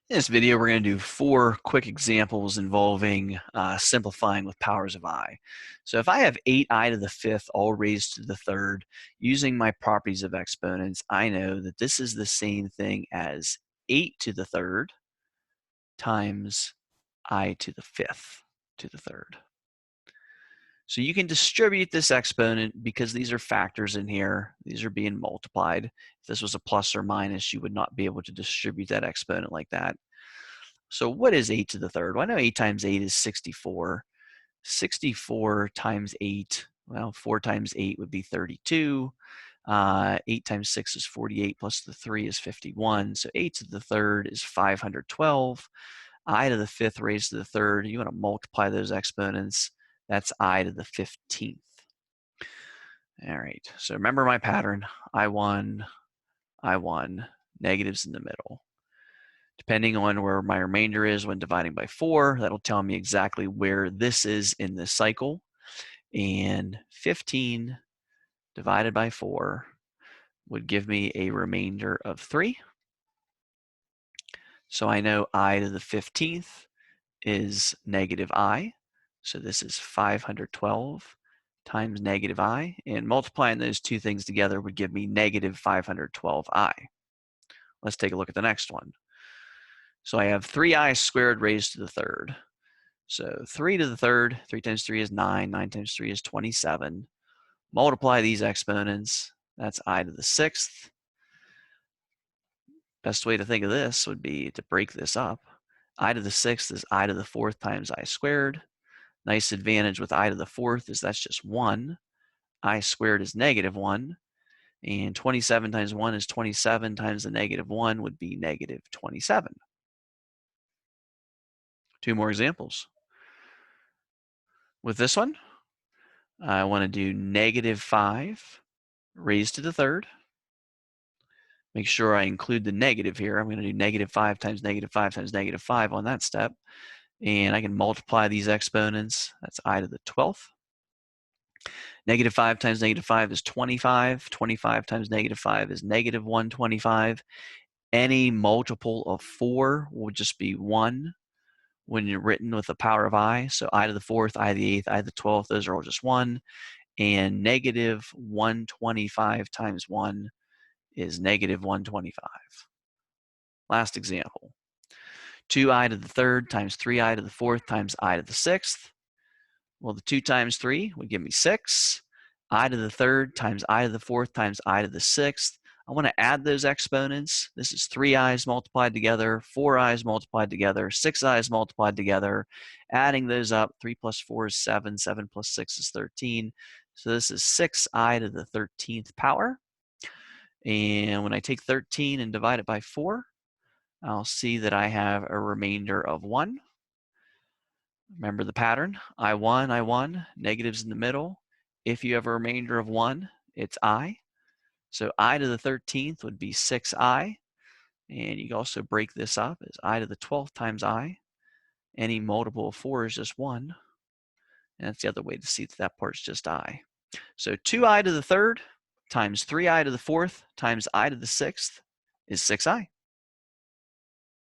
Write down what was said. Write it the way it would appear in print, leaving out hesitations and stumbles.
In this video, we're going to do 4 quick examples involving simplifying with powers of I. So if I have 8i to the 5th all raised to the 3rd, using my properties of exponents, I know that this is the same thing as 8 to the 3rd times I to the 5th to the 3rd. So you can distribute this exponent because these are factors in here. These are being multiplied. If this was a plus or minus, you would not be able to distribute that exponent like that. So what is 8 to the 3rd? Well, I know 8 times 8 is 64. 64 times 8, well, 4 times 8 would be 32. 8 times 6 is 48, plus the 3 is 51. So 8 to the 3rd is 512. I to the 5th raised to the 3rd, you want to multiply those exponents. That's I to the 15th. All right, so remember my pattern. I1, negatives in the middle. Depending on where my remainder is when dividing by 4, that'll tell me exactly where this is in this cycle. And 15 divided by 4 would give me a remainder of 3. So I know I to the 15th is negative I. So this is 512 times negative I. And multiplying those two things together would give me negative 512I. Let's take a look at the next one. So I have 3i squared raised to the 3rd. So 3 to the 3rd, 3 times 3 is 9, 9 times 3 is 27. Multiply these exponents, that's I to the 6th. Best way to think of this would be to break this up. I to the 6th is I to the 4th times I squared. Nice advantage with I to the 4th is that's just 1. I squared is negative 1. And 27 times 1 is 27 times the negative 1 would be negative 27. 2 more examples. With this one, I want to do negative 5 raised to the 3rd. Make sure I include the negative here. I'm going to do negative 5 times negative 5 times negative 5 on that step. And I can multiply these exponents. That's I to the 12th. Negative 5 times negative 5 is 25. 25 times negative 5 is negative 125. Any multiple of 4 will just be 1 when you're written with the power of I. So I to the 4th, I to the 8th, I to the 12th, those are all just 1. And negative 125 times 1 is negative 125. Last example. 2i to the 3rd times 3i to the 4th times I to the 6th. Well, the 2 times 3 would give me 6. I to the 3rd times I to the 4th times I to the 6th. I want to add those exponents. This is 3 i's multiplied together, 4 i's multiplied together, 6 i's multiplied together. Adding those up, 3 plus 4 is 7, 7 plus 6 is 13. So this is 6i to the 13th power. And when I take 13 and divide it by 4, I'll see that I have a remainder of 1. Remember the pattern, I1, negatives in the middle. If you have a remainder of 1, it's I. So I to the 13th would be 6i. And you can also break this up as I to the 12th times I. Any multiple of 4 is just 1. And that's the other way to see that that part's just I. So 2i to the 3rd times 3i to the 4th times I to the 6th is 6i.